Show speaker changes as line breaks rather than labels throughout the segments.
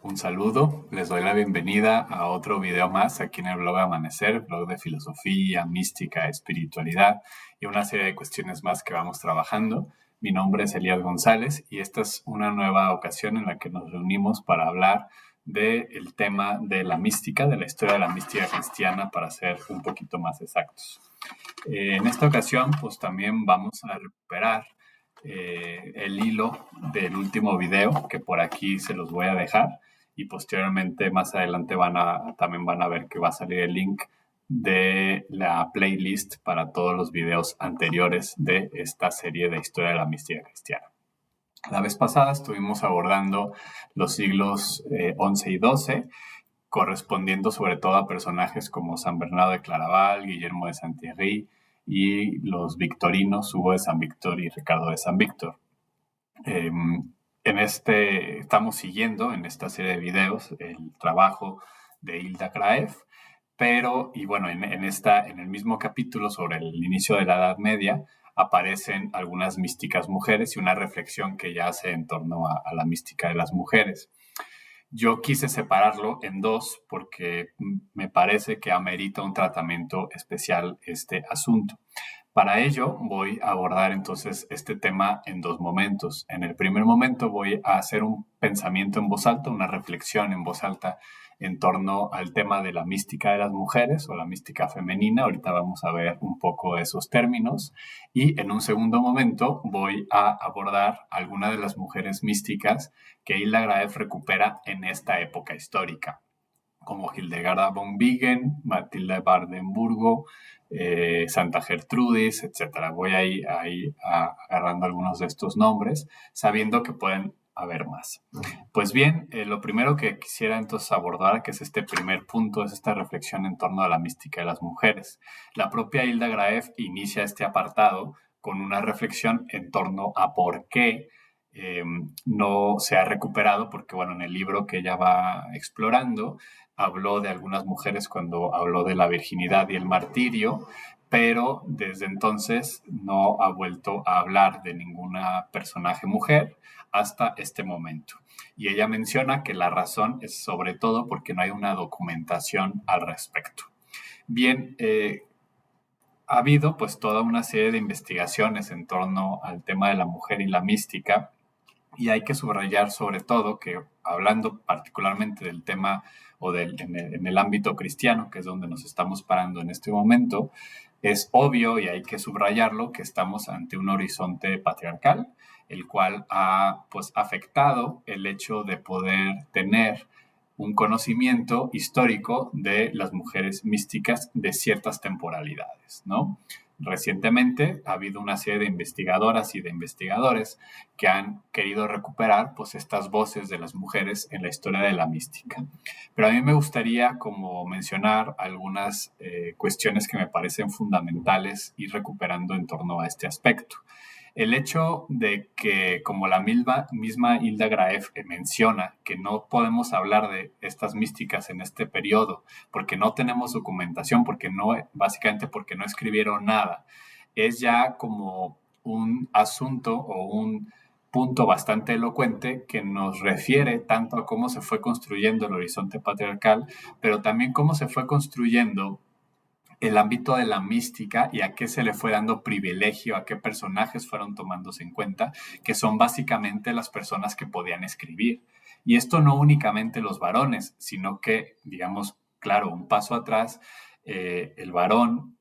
Un saludo, les doy la bienvenida a otro video más aquí en el blog Amanecer, blog de filosofía, mística, espiritualidad y una serie de cuestiones más que vamos trabajando. Mi nombre es Elías González y esta es una nueva ocasión en la que nos reunimos para hablar del tema de la mística, de la historia de la mística cristiana, para ser un poquito más exactos. En esta ocasión, pues también vamos a recuperar el hilo del último video, que por aquí se los voy a dejar, y posteriormente más adelante también van a ver que va a salir el link de la playlist para todos los videos anteriores de esta serie de historia de la mística cristiana. La vez pasada estuvimos abordando los siglos XI y XII, correspondiendo sobre todo a personajes como San Bernardo de Claraval, Guillermo de Saint-Thierry y los victorinos, Hugo de San Víctor y Ricardo de San Víctor. Estamos siguiendo en esta serie de videos el trabajo de Hilda Graef, en el mismo capítulo sobre el inicio de la Edad Media aparecen algunas místicas mujeres y una reflexión que ella hace en torno a la mística de las mujeres. Yo quise separarlo en dos porque me parece que amerita un tratamiento especial este asunto. Para ello voy a abordar entonces este tema en dos momentos. En el primer momento voy a hacer un pensamiento en voz alta, una reflexión en voz alta en torno al tema de la mística de las mujeres o la mística femenina. Ahorita vamos a ver un poco de esos términos. Y en un segundo momento voy a abordar algunas de las mujeres místicas que Hilda Graef recupera en esta época histórica, como Hildegarda von Bingen, Matilda de Barenburgo, Santa Gertrudis, etc. Voy ahí agarrando algunos de estos nombres, sabiendo que pueden haber más. Pues bien, lo primero que quisiera entonces abordar, que es este primer punto, es esta reflexión en torno a la mística de las mujeres. La propia Hilda Graef inicia este apartado con una reflexión en torno a por qué no se ha recuperado, porque bueno, en el libro que ella va explorando, habló de algunas mujeres cuando habló de la virginidad y el martirio, pero desde entonces no ha vuelto a hablar de ninguna personaje mujer hasta este momento. Y ella menciona que la razón es sobre todo porque no hay una documentación al respecto. Bien, ha habido pues toda una serie de investigaciones en torno al tema de la mujer y la mística, y hay que subrayar sobre todo que, hablando particularmente del tema o en el ámbito cristiano, que es donde nos estamos parando en este momento, es obvio y hay que subrayarlo que estamos ante un horizonte patriarcal, el cual ha pues afectado el hecho de poder tener un conocimiento histórico de las mujeres místicas de ciertas temporalidades, ¿no? Recientemente ha habido una serie de investigadoras y de investigadores que han querido recuperar pues estas voces de las mujeres en la historia de la mística. Pero a mí me gustaría como mencionar algunas cuestiones que me parecen fundamentales ir recuperando en torno a este aspecto. El hecho de que, como la misma Hilda Graef menciona, que no podemos hablar de estas místicas en este periodo porque no tenemos documentación, básicamente porque no escribieron nada, es ya como un asunto o un punto bastante elocuente que nos refiere tanto a cómo se fue construyendo el horizonte patriarcal, pero también cómo se fue construyendo el ámbito de la mística y a qué se le fue dando privilegio, a qué personajes fueron tomándose en cuenta, que son básicamente las personas que podían escribir. Y esto no únicamente los varones, sino que, digamos, claro, un paso atrás, el varón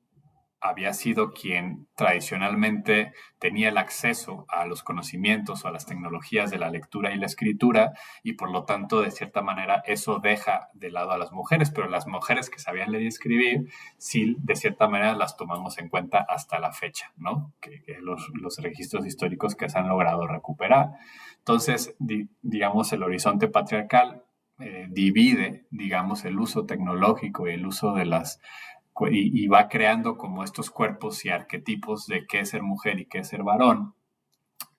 había sido quien tradicionalmente tenía el acceso a los conocimientos o a las tecnologías de la lectura y la escritura, y por lo tanto, de cierta manera, eso deja de lado a las mujeres, pero las mujeres que sabían leer y escribir, sí, de cierta manera las tomamos en cuenta hasta la fecha, ¿no? Que los registros históricos que se han logrado recuperar. Entonces, digamos, el horizonte patriarcal divide, digamos, el uso tecnológico y el uso de y va creando como estos cuerpos y arquetipos de qué es ser mujer y qué es ser varón.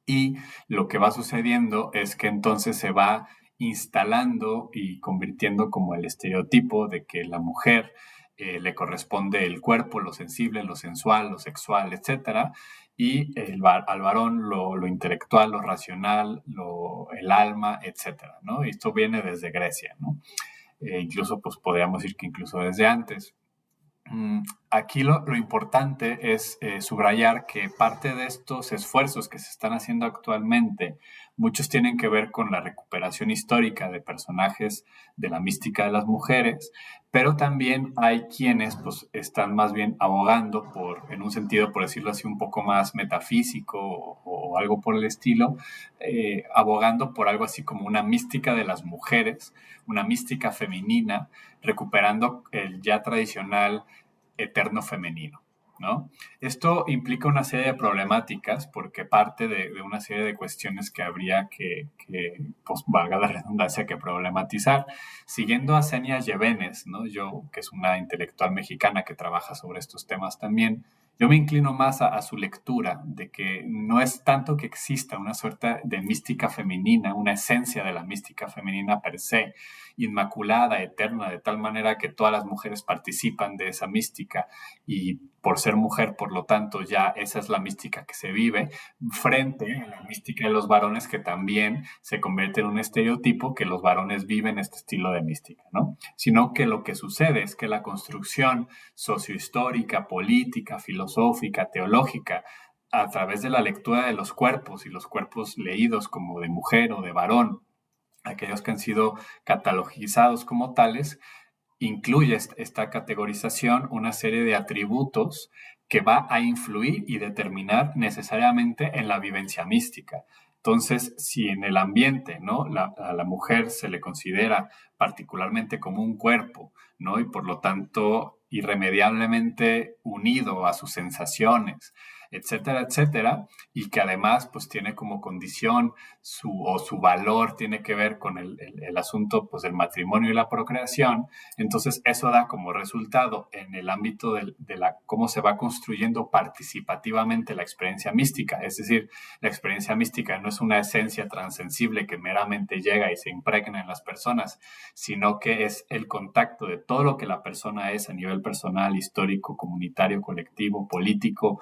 Y lo que va sucediendo es que entonces se va instalando y convirtiendo como el estereotipo de que la mujer le corresponde el cuerpo, lo sensible, lo sensual, lo sexual, etcétera, y al varón lo intelectual, lo racional, el alma, etcétera, ¿no? Y esto viene desde Grecia, ¿no? Incluso, pues podríamos decir que incluso desde antes. Aquí lo importante es subrayar que parte de estos esfuerzos que se están haciendo actualmente, muchos tienen que ver con la recuperación histórica de personajes de la mística de las mujeres, pero también hay quienes pues, están más bien abogando en un sentido, por decirlo así, un poco más metafísico o algo por el estilo, abogando por algo así como una mística de las mujeres, una mística femenina, recuperando el ya tradicional eterno femenino, ¿no? Esto implica una serie de problemáticas porque parte de una serie de cuestiones que habría pues, valga la redundancia, que problematizar. Siguiendo a Xenia Llevenes, ¿no? Yo, que es una intelectual mexicana que trabaja sobre estos temas también, yo me inclino más a su lectura de que no es tanto que exista una suerte de mística femenina, una esencia de la mística femenina per se, inmaculada, eterna, de tal manera que todas las mujeres participan de esa mística y por ser mujer, por lo tanto, ya esa es la mística que se vive, frente a la mística de los varones que también se convierte en un estereotipo que los varones viven este estilo de mística, ¿no? Sino que lo que sucede es que la construcción sociohistórica, política, filosófica, teológica, a través de la lectura de los cuerpos y los cuerpos leídos como de mujer o de varón, aquellos que han sido catalogizados como tales, incluye esta categorización una serie de atributos que va a influir y determinar necesariamente en la vivencia mística. Entonces, si en el ambiente, ¿no? A la mujer se le considera particularmente como un cuerpo, ¿no? Y por lo tanto irremediablemente unido a sus sensaciones, etcétera, etcétera, y que además pues tiene como condición su valor tiene que ver con el asunto pues del matrimonio y la procreación. Entonces eso da como resultado en el ámbito cómo se va construyendo participativamente la experiencia mística, es decir, la experiencia mística no es una esencia transsensible que meramente llega y se impregna en las personas, sino que es el contacto de todo lo que la persona es a nivel personal, histórico, comunitario, colectivo, político,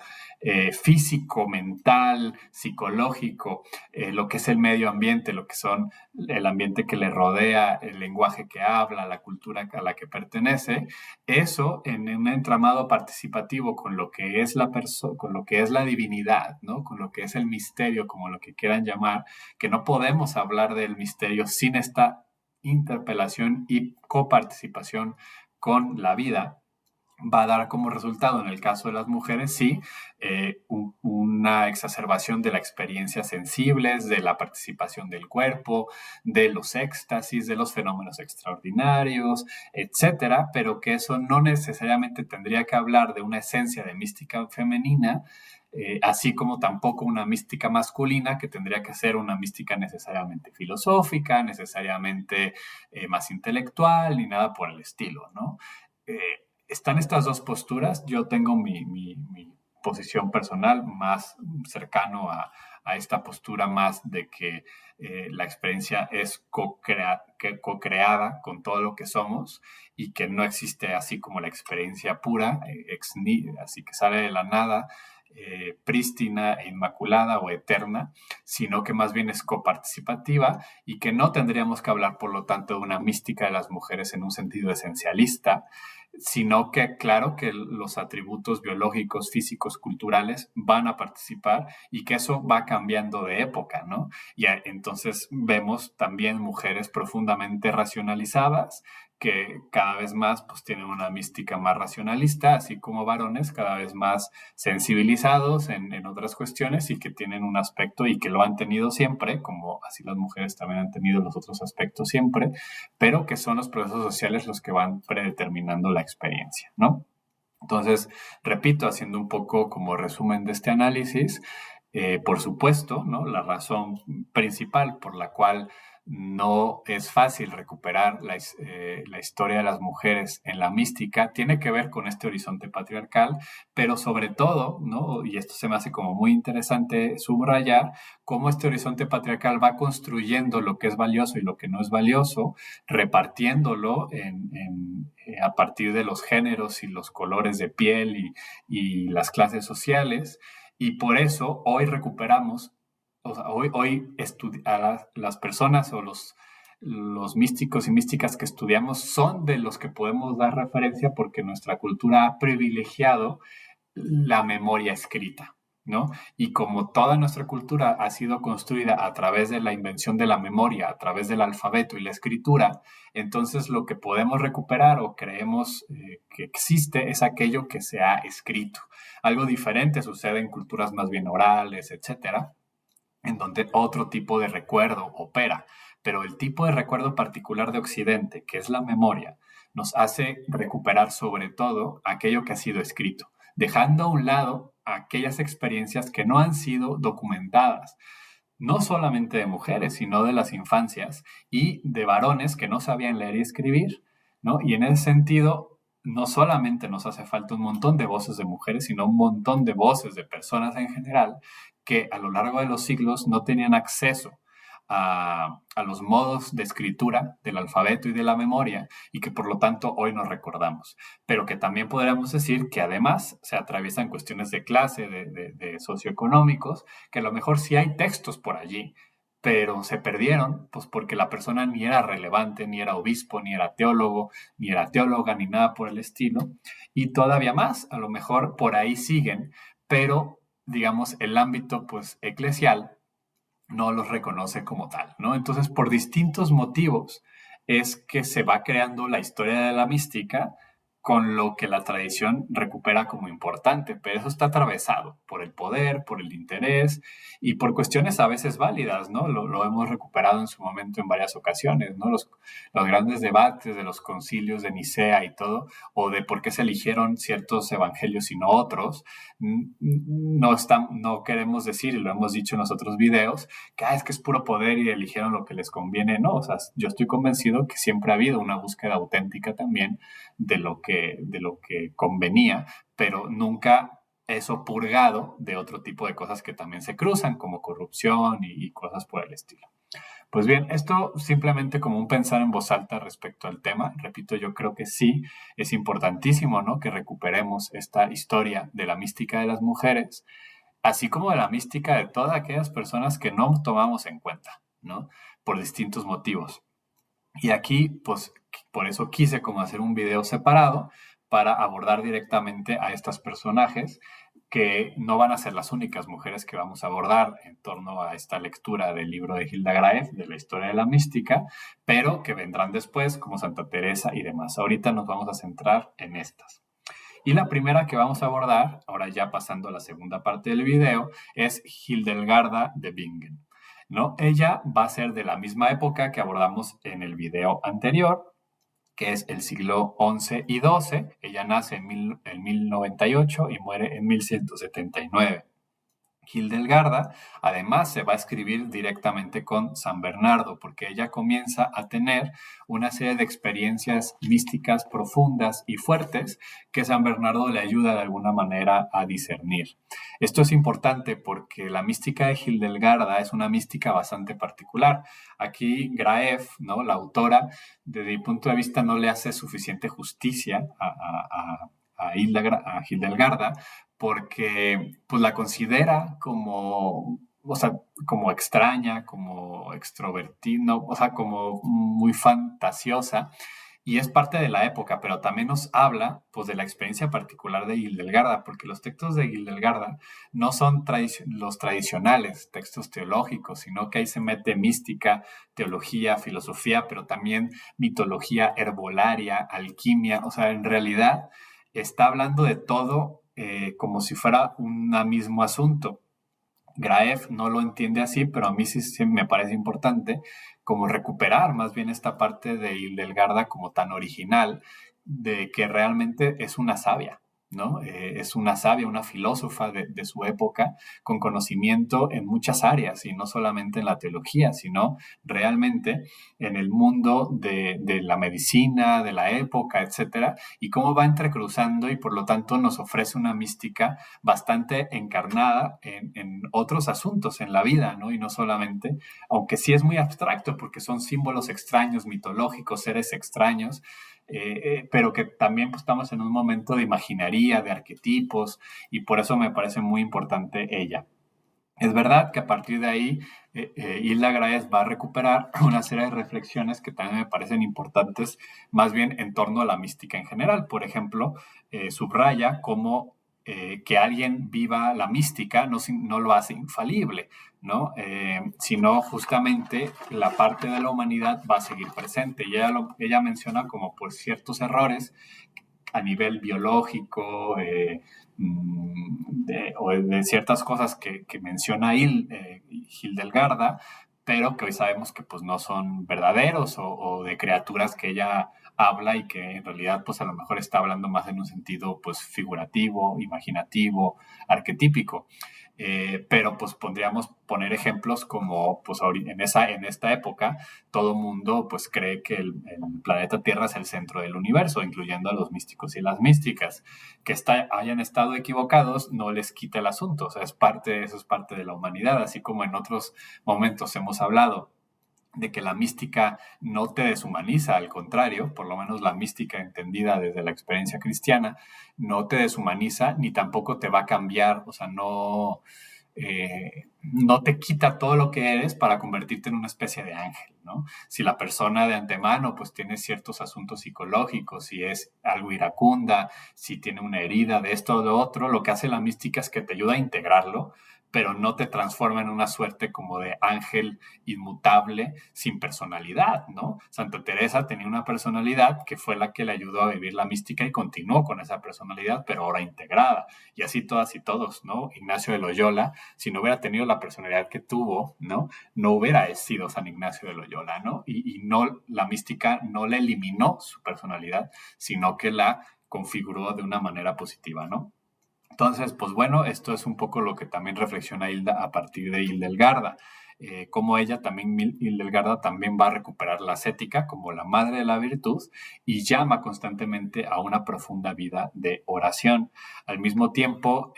físico, mental, psicológico, lo que es el medio ambiente, lo que son el ambiente que le rodea, el lenguaje que habla, la cultura a la que pertenece, eso en un entramado participativo con lo que es con lo que es la divinidad, ¿no? Con lo que es el misterio, como lo que quieran llamar, que no podemos hablar del misterio sin esta interpelación y coparticipación con la vida, va a dar como resultado, en el caso de las mujeres, sí, una exacerbación de la experiencia sensibles, de la participación del cuerpo, de los éxtasis, de los fenómenos extraordinarios, etcétera, pero que eso no necesariamente tendría que hablar de una esencia de mística femenina, así como tampoco una mística masculina, que tendría que ser una mística necesariamente filosófica, necesariamente más intelectual, ni nada por el estilo, ¿no? Están estas dos posturas. Yo tengo mi posición personal más cercano a esta postura más de que la experiencia es co-creada con todo lo que somos y que no existe así como la experiencia pura, así que sale de la nada, prístina e inmaculada o eterna, sino que más bien es coparticipativa y que no tendríamos que hablar, por lo tanto, de una mística de las mujeres en un sentido esencialista, sino que claro que los atributos biológicos, físicos, culturales van a participar y que eso va cambiando de época, ¿no? Y entonces vemos también mujeres profundamente racionalizadas que cada vez más pues tienen una mística más racionalista, así como varones cada vez más sensibilizados en otras cuestiones y que tienen un aspecto y que lo han tenido siempre, como así las mujeres también han tenido los otros aspectos siempre, pero que son los procesos sociales los que van predeterminando la experiencia, ¿no? Entonces, repito, haciendo un poco como resumen de este análisis, por supuesto, ¿no? La razón principal por la cual no es fácil recuperar la historia de las mujeres en la mística tiene que ver con este horizonte patriarcal, pero sobre todo, ¿no? Y esto se me hace como muy interesante subrayar, cómo este horizonte patriarcal va construyendo lo que es valioso y lo que no es valioso, repartiéndolo a partir de los géneros y los colores de piel y las clases sociales, Y por eso hoy recuperamos, o sea, hoy a las personas o los místicos y místicas que estudiamos son de los que podemos dar referencia porque nuestra cultura ha privilegiado la memoria escrita, ¿no? Y como toda nuestra cultura ha sido construida a través de la invención de la memoria, a través del alfabeto y la escritura, entonces lo que podemos recuperar o creemos que existe es aquello que se ha escrito. Algo diferente sucede en culturas más bien orales, etcétera, en donde otro tipo de recuerdo opera. Pero el tipo de recuerdo particular de Occidente, que es la memoria, nos hace recuperar sobre todo aquello que ha sido escrito, dejando a un lado aquellas experiencias que no han sido documentadas, no solamente de mujeres, sino de las infancias y de varones que no sabían leer y escribir, ¿no? Y en ese sentido, no solamente nos hace falta un montón de voces de mujeres, sino un montón de voces de personas en general que a lo largo de los siglos no tenían acceso a los modos de escritura del alfabeto y de la memoria y que por lo tanto hoy nos recordamos, pero que también podríamos decir que además se atraviesan cuestiones de clase, de socioeconómicos, que a lo mejor sí hay textos por allí, pero se perdieron, pues porque la persona ni era relevante, ni era obispo, ni era teólogo, ni era teóloga, ni nada por el estilo, y todavía más, a lo mejor por ahí siguen, pero digamos el ámbito pues eclesial no los reconoce como tal, ¿no? Entonces, por distintos motivos es que se va creando la historia de la mística con lo que la tradición recupera como importante, pero eso está atravesado por el poder, por el interés y por cuestiones a veces válidas, ¿no? Lo hemos recuperado en su momento en varias ocasiones, ¿no? Los grandes debates de los concilios de Nicea y todo, o de por qué se eligieron ciertos evangelios y no otros, no queremos decir, y lo hemos dicho en los otros videos, que es que es puro poder y eligieron lo que les conviene. No, o sea, yo estoy convencido que siempre ha habido una búsqueda auténtica también de lo que convenía, pero nunca eso purgado de otro tipo de cosas que también se cruzan, como corrupción y cosas por el estilo. Pues bien, esto simplemente como un pensar en voz alta respecto al tema. Repito, yo creo que sí, es importantísimo, ¿no? Que recuperemos esta historia de la mística de las mujeres, así como de la mística de todas aquellas personas que no tomamos en cuenta, ¿no? Por distintos motivos. Y aquí, pues, por eso quise como hacer un video separado para abordar directamente a estos personajes que no van a ser las únicas mujeres que vamos a abordar en torno a esta lectura del libro de Hilda Graeff, de la historia de la mística, pero que vendrán después, como Santa Teresa y demás. Ahorita nos vamos a centrar en estas. Y la primera que vamos a abordar, ahora ya pasando a la segunda parte del video, es Hildegarda de Bingen, ¿no? Ella va a ser de la misma época que abordamos en el video anterior, que es el siglo XI y XII. Ella nace en 1098 y muere en 1179. Hildegarda, además, se va a escribir directamente con San Bernardo, porque ella comienza a tener una serie de experiencias místicas profundas y fuertes que San Bernardo le ayuda de alguna manera a discernir. Esto es importante porque la mística de Hildegarda es una mística bastante particular. Aquí Graeff, ¿no? La autora, desde mi punto de vista, no le hace suficiente justicia a Hildegarda porque pues la considera como, o sea, como extraña, como extrovertida, ¿no? O sea, como muy fantasiosa. Y es parte de la época, pero también nos habla pues, de la experiencia particular de Hildegarda, porque los textos de Hildegarda no son los tradicionales textos teológicos, sino que ahí se mete mística, teología, filosofía, pero también mitología herbolaria, alquimia. O sea, en realidad está hablando de todo como si fuera un mismo asunto. Graeff no lo entiende así, pero a mí sí me parece importante como recuperar más bien esta parte de Hildegarda como tan original, de que realmente es una sabia, ¿no? Es una sabia, una filósofa de su época, con conocimiento en muchas áreas, y no solamente en la teología, sino realmente en el mundo de la medicina, de la época, etcétera, y cómo va entrecruzando y por lo tanto nos ofrece una mística bastante encarnada en otros asuntos en la vida, ¿no? Y no solamente, aunque sí es muy abstracto porque son símbolos extraños, mitológicos, seres extraños, pero que también pues, estamos en un momento de imaginería sabiduría, de arquetipos, y por eso me parece muy importante ella. Es verdad que a partir de ahí, Hilda Graes va a recuperar una serie de reflexiones que también me parecen importantes, más bien en torno a la mística en general. Por ejemplo, subraya cómo que alguien viva la mística no lo hace infalible, ¿no? Sino justamente la parte de la humanidad va a seguir presente. Y ella menciona como por ciertos errores a nivel biológico, o de ciertas cosas que menciona Hildegarda, pero que hoy sabemos que pues no son verdaderos o de criaturas que ella habla y que en realidad pues a lo mejor está hablando más en un sentido pues figurativo, imaginativo, arquetípico. Pero pues podríamos poner ejemplos como pues en esta época todo mundo pues cree que el planeta Tierra es el centro del universo, incluyendo a los místicos y las místicas. Que hayan estado equivocados no les quita el asunto, o sea, eso es parte de la humanidad, así como en otros momentos hemos hablado de que la mística no te deshumaniza, al contrario, por lo menos la mística entendida desde la experiencia cristiana, no te deshumaniza ni tampoco te va a cambiar, o sea, no te quita todo lo que eres para convertirte en una especie de ángel, ¿no? Si la persona de antemano pues tiene ciertos asuntos psicológicos, si es algo iracunda, si tiene una herida de esto o de otro, lo que hace la mística es que te ayuda a integrarlo, pero no te transforma en una suerte como de ángel inmutable sin personalidad, ¿no? Santa Teresa tenía una personalidad que fue la que le ayudó a vivir la mística y continuó con esa personalidad, pero ahora integrada. Y así todas y todos, ¿no? Ignacio de Loyola, si no hubiera tenido la personalidad que tuvo, ¿no? No hubiera sido San Ignacio de Loyola, ¿no? Y no, la mística no le eliminó su personalidad, sino que la configuró de una manera positiva, ¿no? Entonces, pues bueno, esto es un poco lo que también reflexiona Hilda a partir de Hildegarda. Como ella también, Hildegarda también va a recuperar la ascética como la madre de la virtud y llama constantemente a una profunda vida de oración. Al mismo tiempo,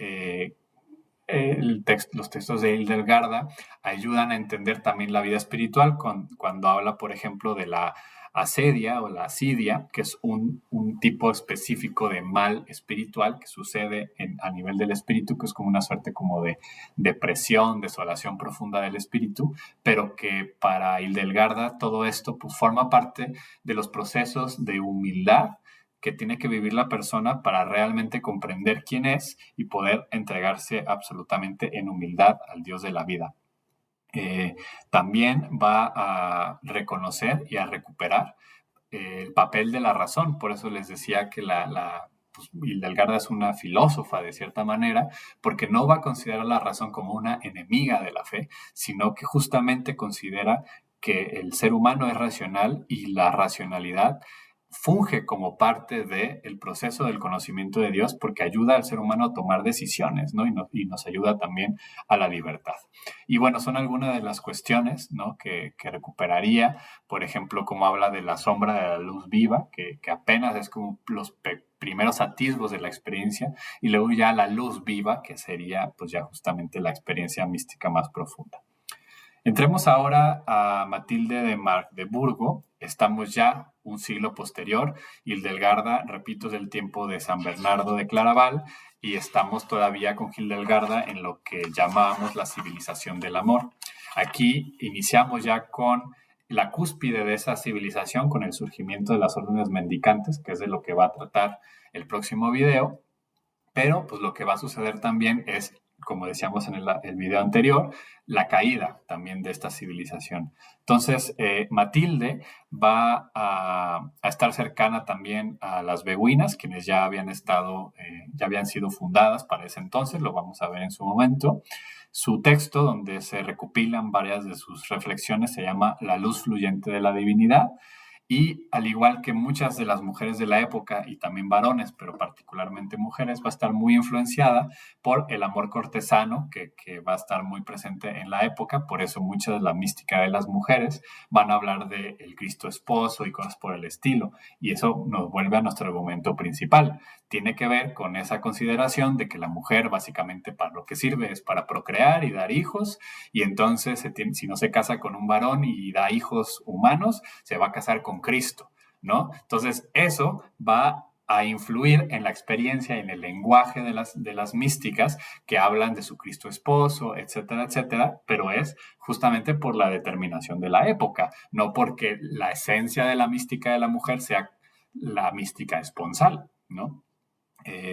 los textos de Hildegarda ayudan a entender también la vida espiritual cuando habla, por ejemplo, de la asedia o la asidia, que es un tipo específico de mal espiritual que sucede a nivel del espíritu, que es como una suerte como de depresión, desolación profunda del espíritu, pero que para Hildegarda todo esto pues, forma parte de los procesos de humildad que tiene que vivir la persona para realmente comprender quién es y poder entregarse absolutamente en humildad al Dios de la vida. También va a reconocer y a recuperar el papel de la razón. Por eso les decía que pues, Hildegarda es una filósofa de cierta manera, porque no va a considerar la razón como una enemiga de la fe, sino que justamente considera que el ser humano es racional y la racionalidad funge como parte del proceso del conocimiento de Dios porque ayuda al ser humano a tomar decisiones, ¿no? Y nos ayuda también a la libertad. Y bueno, son algunas de las cuestiones, ¿no? que recuperaría, por ejemplo, como habla de la sombra de la luz viva, que apenas es como los primeros atisbos de la experiencia, y luego ya la luz viva, que sería pues ya justamente la experiencia mística más profunda. Entremos ahora a Matilde de Magdeburgo. Estamos ya un siglo posterior. Hildegarda, repito, es del tiempo de San Bernardo de Claraval y estamos todavía con Hildegarda en lo que llamamos la civilización del amor. Aquí iniciamos ya con la cúspide de esa civilización, con el surgimiento de las órdenes mendicantes, que es de lo que va a tratar el próximo video. Pero pues lo que va a suceder también es, como decíamos en el video anterior, la caída también de esta civilización. Entonces, Matilde va a estar cercana también a las beguinas, quienes ya habían sido fundadas para ese entonces, lo vamos a ver en su momento. Su texto, donde se recopilan varias de sus reflexiones, se llama La luz fluyente de la divinidad. Y al igual que muchas de las mujeres de la época y también varones, pero particularmente mujeres, va a estar muy influenciada por el amor cortesano que va a estar muy presente en la época. Por eso mucha de la mística de las mujeres van a hablar de el Cristo esposo y cosas por el estilo. Y eso nos vuelve a nuestro argumento principal. Tiene que ver con esa consideración de que la mujer básicamente para lo que sirve es para procrear y dar hijos. Y entonces si no se casa con un varón y da hijos humanos, se va a casar con Cristo, ¿no? Entonces, eso va a influir en la experiencia y en el lenguaje de las místicas que hablan de su Cristo esposo, etcétera, etcétera, pero es justamente por la determinación de la época, no porque la esencia de la mística de la mujer sea la mística esponsal, ¿no?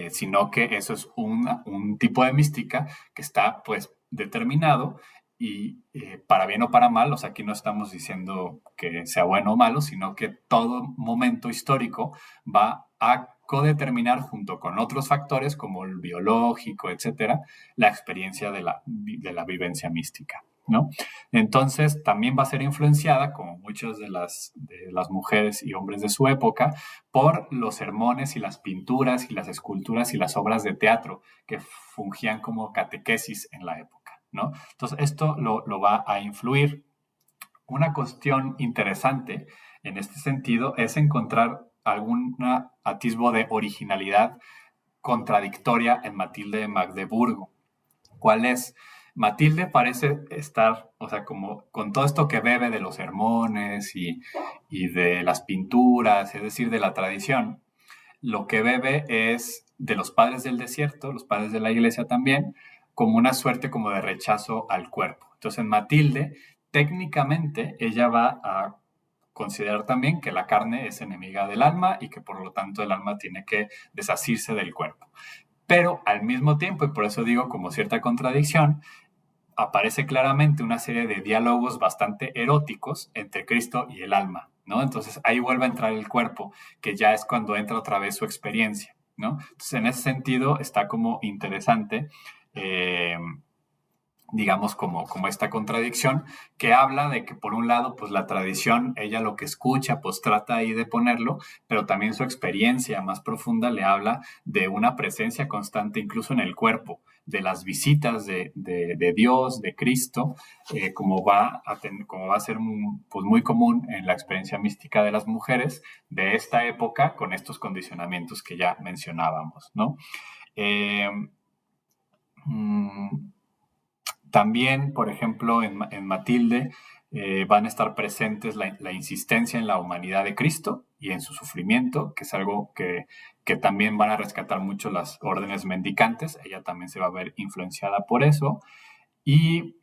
Sino que eso es un tipo de mística que está pues determinado y para bien o para mal, o sea, aquí no estamos diciendo que sea bueno o malo, sino que todo momento histórico va a codeterminar junto con otros factores como el biológico, etcétera, la experiencia de la vivencia mística, ¿no? Entonces, también va a ser influenciada, como muchas de las mujeres y hombres de su época, por los sermones y las pinturas y las esculturas y las obras de teatro que fungían como catequesis en la época, ¿no? Entonces, esto lo va a influir. Una cuestión interesante en este sentido es encontrar algún atisbo de originalidad contradictoria en Matilde de Magdeburgo. ¿Cuál es? Matilde parece estar, o sea, como con todo esto que bebe de los sermones y de las pinturas, es decir, de la tradición, lo que bebe es de los padres del desierto, los padres de la iglesia también, como una suerte como de rechazo al cuerpo. Entonces, en Matilde, técnicamente, ella va a considerar también que la carne es enemiga del alma y que por lo tanto el alma tiene que desasirse del cuerpo. Pero al mismo tiempo, y por eso digo como cierta contradicción, aparece claramente una serie de diálogos bastante eróticos entre Cristo y el alma, ¿no? Entonces ahí vuelve a entrar el cuerpo, que ya es cuando entra otra vez su experiencia, ¿no? Entonces en ese sentido está como interesante, eh, digamos, como esta contradicción que habla de que por un lado, pues la tradición, ella lo que escucha, pues trata ahí de ponerlo, pero también su experiencia más profunda le habla de una presencia constante incluso en el cuerpo, de las visitas de Dios, de Cristo, como va a ser pues muy común en la experiencia mística de las mujeres de esta época con estos condicionamientos que ya mencionábamos, ¿no? Eh, mm, También, por ejemplo, en Matilde van a estar presentes la insistencia en la humanidad de Cristo y en su sufrimiento, que es algo que también van a rescatar mucho las órdenes mendicantes. Ella también se va a ver influenciada por eso. Y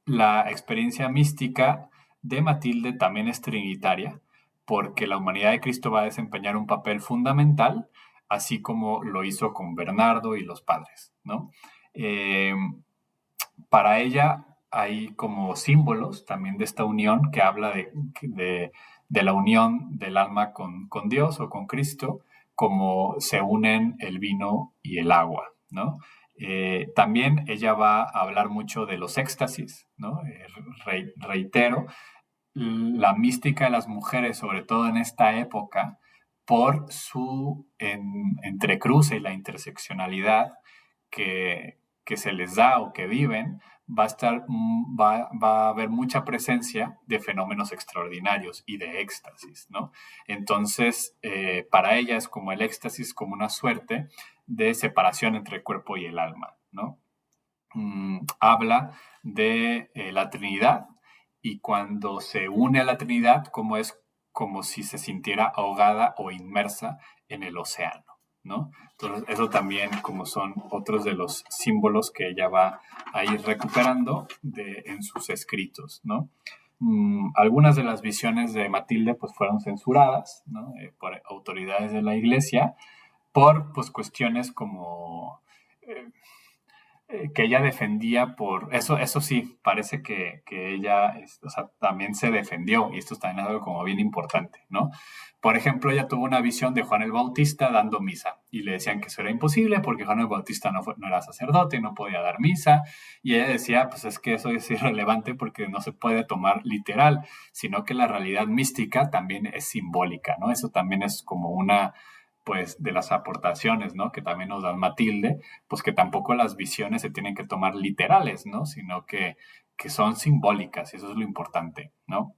la experiencia mística de Matilde también es trinitaria, porque la humanidad de Cristo va a desempeñar un papel fundamental, así como lo hizo con Bernardo y los padres, ¿no? Eh, para ella hay como símbolos también de esta unión que habla de la unión del alma con Dios o con Cristo, como se unen el vino y el agua, ¿no? También ella va a hablar mucho de los éxtasis, ¿no? Reitero, la mística de las mujeres, sobre todo en esta época, por su entrecruce y la interseccionalidad que se les da o que viven, va a haber mucha presencia de fenómenos extraordinarios y de éxtasis, ¿no? Entonces, para ella es como el éxtasis, como una suerte de separación entre el cuerpo y el alma, ¿no? Habla de la Trinidad y cuando se une a la Trinidad, como es como si se sintiera ahogada o inmersa en el océano, ¿no? Entonces, eso también como son otros de los símbolos que ella va a ir recuperando en sus escritos, ¿no? Algunas de las visiones de Matilde pues fueron censuradas, ¿no? Por autoridades de la iglesia por pues cuestiones como eh, que ella defendía por eso sí, parece que ella o sea, también se defendió, y esto también es algo como bien importante, ¿no? Por ejemplo, ella tuvo una visión de Juan el Bautista dando misa, y le decían que eso era imposible porque Juan el Bautista no era sacerdote, no podía dar misa, y ella decía, pues es que eso es irrelevante porque no se puede tomar literal, sino que la realidad mística también es simbólica, ¿no? Eso también es como una pues de las aportaciones, ¿no? Que también nos da Matilde, pues que tampoco las visiones se tienen que tomar literales, ¿no? Sino que son simbólicas, y eso es lo importante, ¿no?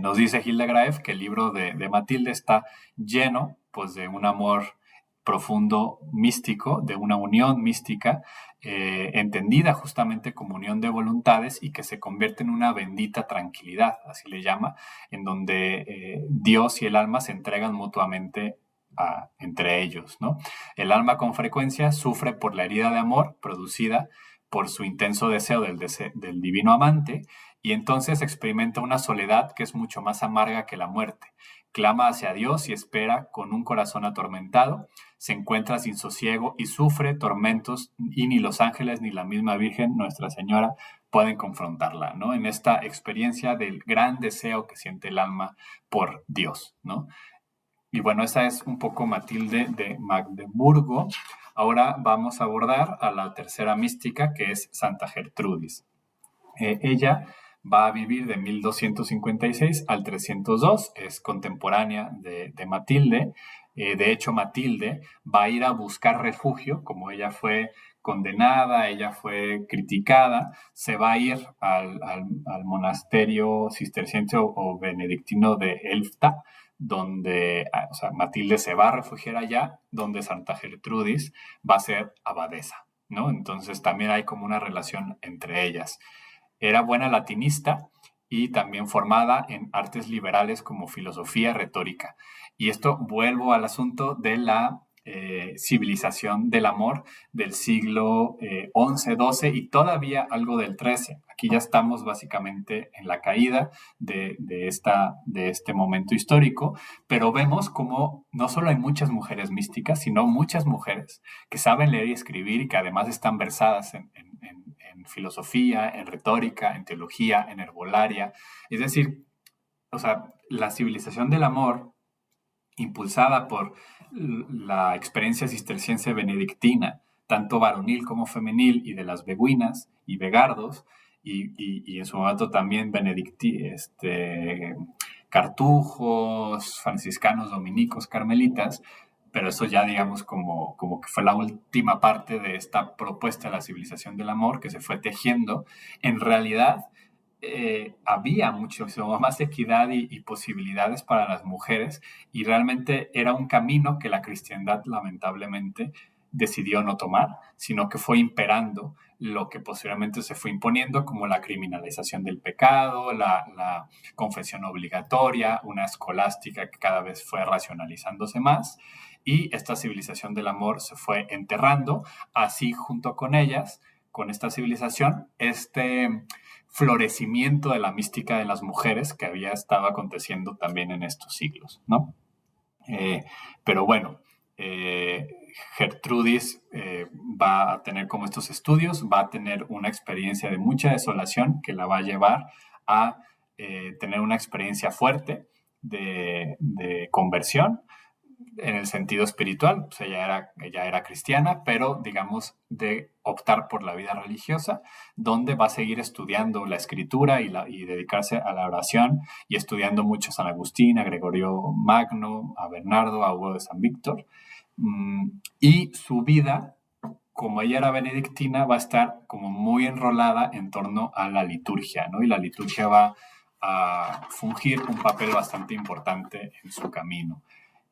Nos dice Hilda Graef que el libro de Matilde está lleno, pues, de un amor profundo místico, de una unión mística, entendida justamente como unión de voluntades y que se convierte en una bendita tranquilidad, así le llama, en donde Dios y el alma se entregan mutuamente entre ellos, ¿no? El alma con frecuencia sufre por la herida de amor producida por su intenso deseo del divino amante, y entonces experimenta una soledad que es mucho más amarga que la muerte. Clama hacia Dios y espera con un corazón atormentado, se encuentra sin sosiego y sufre tormentos, y ni los ángeles ni la misma Virgen, Nuestra Señora, pueden confrontarla, ¿no? En esta experiencia del gran deseo que siente el alma por Dios, ¿no? Y bueno, esa es un poco Matilde de Magdeburgo. Ahora vamos a abordar a la tercera mística, que es Santa Gertrudis. Ella va a vivir de 1256 al 302, es contemporánea de Matilde. De hecho, Matilde va a ir a buscar refugio, como ella fue condenada, ella fue criticada, se va a ir al monasterio cisterciense o benedictino de Elfta, donde, o sea, Matilde se va a refugiar allá, donde Santa Gertrudis va a ser abadesa, ¿no? Entonces también hay como una relación entre ellas. Era buena latinista y también formada en artes liberales como filosofía, retórica. Y esto vuelvo al asunto de la civilización del amor del siglo XI, XII y todavía algo del XIII. Aquí ya estamos básicamente en la caída de este momento histórico, pero vemos como no solo hay muchas mujeres místicas, sino muchas mujeres que saben leer y escribir y que además están versadas en filosofía, en retórica, en teología, en herbolaria. Es decir, o sea, la civilización del amor, impulsada por la experiencia cisterciense benedictina, tanto varonil como femenil, y de las beguinas y vegardos, y en su momento también cartujos, franciscanos, dominicos, carmelitas, pero eso ya digamos como que fue la última parte de esta propuesta de la civilización del amor que se fue tejiendo. En realidad había muchísimo más equidad y posibilidades para las mujeres, y realmente era un camino que la cristiandad lamentablemente decidió no tomar, sino que fue imperando lo que posteriormente se fue imponiendo, como la criminalización del pecado, la confesión obligatoria, una escolástica que cada vez fue racionalizándose más, y esta civilización del amor se fue enterrando. Así, junto con ellas, con esta civilización, este florecimiento de la mística de las mujeres que había estado aconteciendo también en estos siglos, ¿no? Pero bueno, Gertrudis va a tener como estos estudios, va a tener una experiencia de mucha desolación que la va a llevar a tener una experiencia fuerte de conversión en el sentido espiritual. Pues ella era cristiana, pero digamos de optar por la vida religiosa, donde va a seguir estudiando la escritura y dedicarse a la oración, y estudiando mucho a San Agustín, a Gregorio Magno, a Bernardo, a Hugo de San Víctor. Y su vida, como ella era benedictina, va a estar como muy enrolada en torno a la liturgia, ¿no? Y la liturgia va a fungir un papel bastante importante en su camino.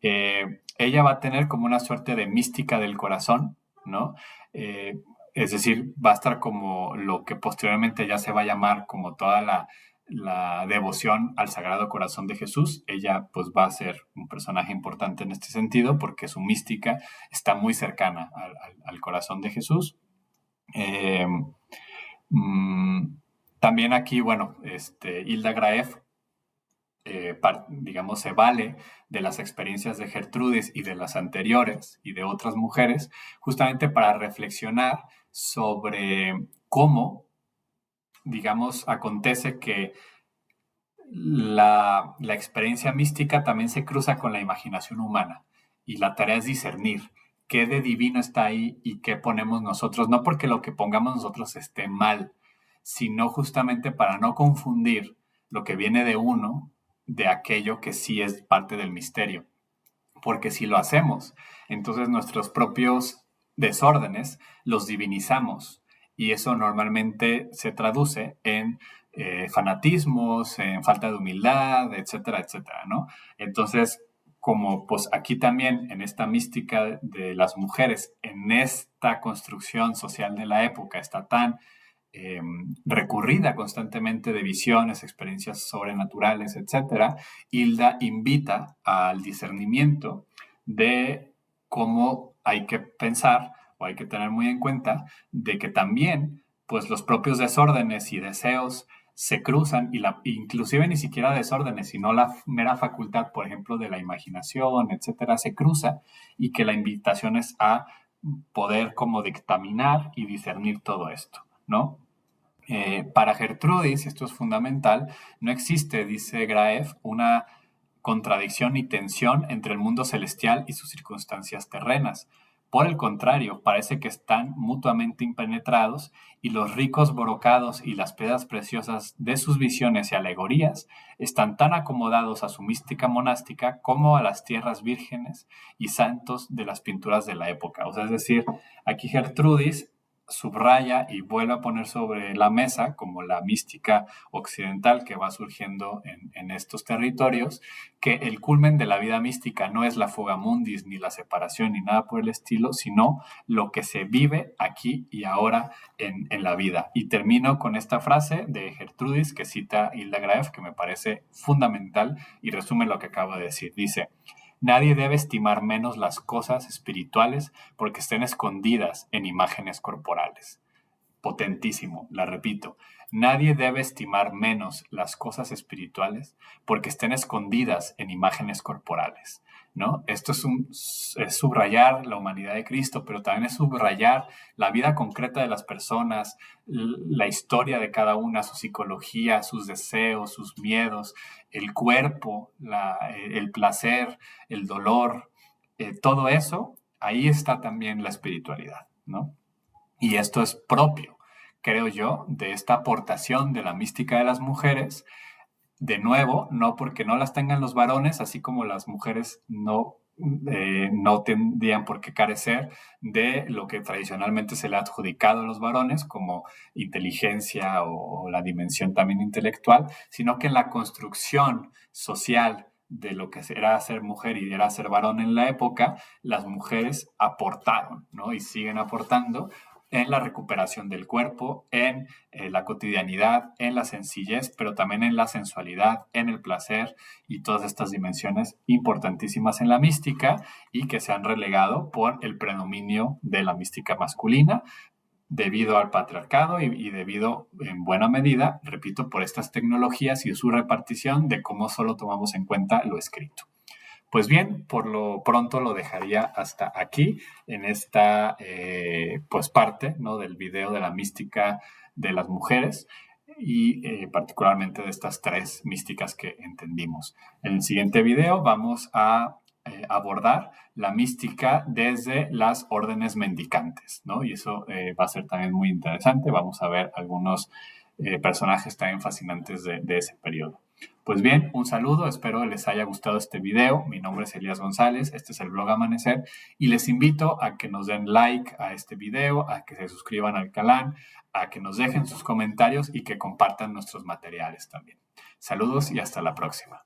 Ella va a tener como una suerte de mística del corazón, ¿no? Es decir, va a estar como lo que posteriormente ya se va a llamar como toda la devoción al Sagrado Corazón de Jesús. Ella pues va a ser un personaje importante en este sentido porque su mística está muy cercana al corazón de Jesús. También aquí, bueno, Hilda Graeff, digamos, se vale de las experiencias de Gertrudis y de las anteriores y de otras mujeres, justamente para reflexionar sobre cómo, digamos, acontece que la experiencia mística también se cruza con la imaginación humana, y la tarea es discernir qué de divino está ahí y qué ponemos nosotros, no porque lo que pongamos nosotros esté mal, sino justamente para no confundir lo que viene de uno de aquello que sí es parte del misterio. Porque si lo hacemos, entonces nuestros propios desórdenes los divinizamos, y eso normalmente se traduce en fanatismos, en falta de humildad, etcétera, etcétera, ¿no? Entonces, como pues aquí también en esta mística de las mujeres, en esta construcción social de la época, está tan recurrida constantemente de visiones, experiencias sobrenaturales, etcétera, Hilda invita al discernimiento de cómo hay que pensar o hay que tener muy en cuenta de que también pues los propios desórdenes y deseos se cruzan y inclusive ni siquiera desórdenes, sino la mera facultad, por ejemplo, de la imaginación, etcétera, se cruza y que la invitación es a poder como dictaminar y discernir todo esto, ¿no? Para Gertrudis, esto es fundamental, no existe, dice Graeff, una contradicción ni tensión entre el mundo celestial y sus circunstancias terrenas. Por el contrario, parece que están mutuamente impenetrados y los ricos brocados y las piedras preciosas de sus visiones y alegorías están tan acomodados a su mística monástica como a las tierras vírgenes y santos de las pinturas de la época. O sea, es decir, aquí Gertrudis subraya y vuelve a poner sobre la mesa, como la mística occidental que va surgiendo en estos territorios, que el culmen de la vida mística no es la fuga mundis, ni la separación, ni nada por el estilo, sino lo que se vive aquí y ahora en la vida. Y termino con esta frase de Gertrudis que cita Hilda Graeff, que me parece fundamental y resume lo que acabo de decir. Dice: nadie debe estimar menos las cosas espirituales porque estén escondidas en imágenes corporales. Potentísimo, la repito. Nadie debe estimar menos las cosas espirituales porque estén escondidas en imágenes corporales, ¿no? Esto es subrayar la humanidad de Cristo, pero también es subrayar la vida concreta de las personas, la historia de cada una, su psicología, sus deseos, sus miedos, el cuerpo, el placer, el dolor, todo eso, ahí está también la espiritualidad, ¿no? Y esto es propio, creo yo, de esta aportación de la mística de las mujeres. De nuevo, no porque no las tengan los varones, así como las mujeres no tendrían por qué carecer de lo que tradicionalmente se le ha adjudicado a los varones como inteligencia o la dimensión también intelectual, sino que en la construcción social de lo que era ser mujer y era ser varón en la época, las mujeres aportaron, ¿no? Y siguen aportando en la recuperación del cuerpo, en la cotidianidad, en la sencillez, pero también en la sensualidad, en el placer y todas estas dimensiones importantísimas en la mística y que se han relegado por el predominio de la mística masculina debido al patriarcado y debido en buena medida, repito, por estas tecnologías y su repartición de cómo solo tomamos en cuenta lo escrito. Pues bien, por lo pronto lo dejaría hasta aquí en esta pues parte, ¿no?, del video de la mística de las mujeres y particularmente de estas tres místicas que entendimos. En el siguiente video vamos a abordar la mística desde las órdenes mendicantes, ¿no? Y eso va a ser también muy interesante. Vamos a ver algunos personajes también fascinantes de ese periodo. Pues bien, un saludo, espero les haya gustado este video. Mi nombre es Elías González, este es el blog Amanecer y les invito a que nos den like a este video, a que se suscriban al canal, a que nos dejen sus comentarios y que compartan nuestros materiales también. Saludos y hasta la próxima.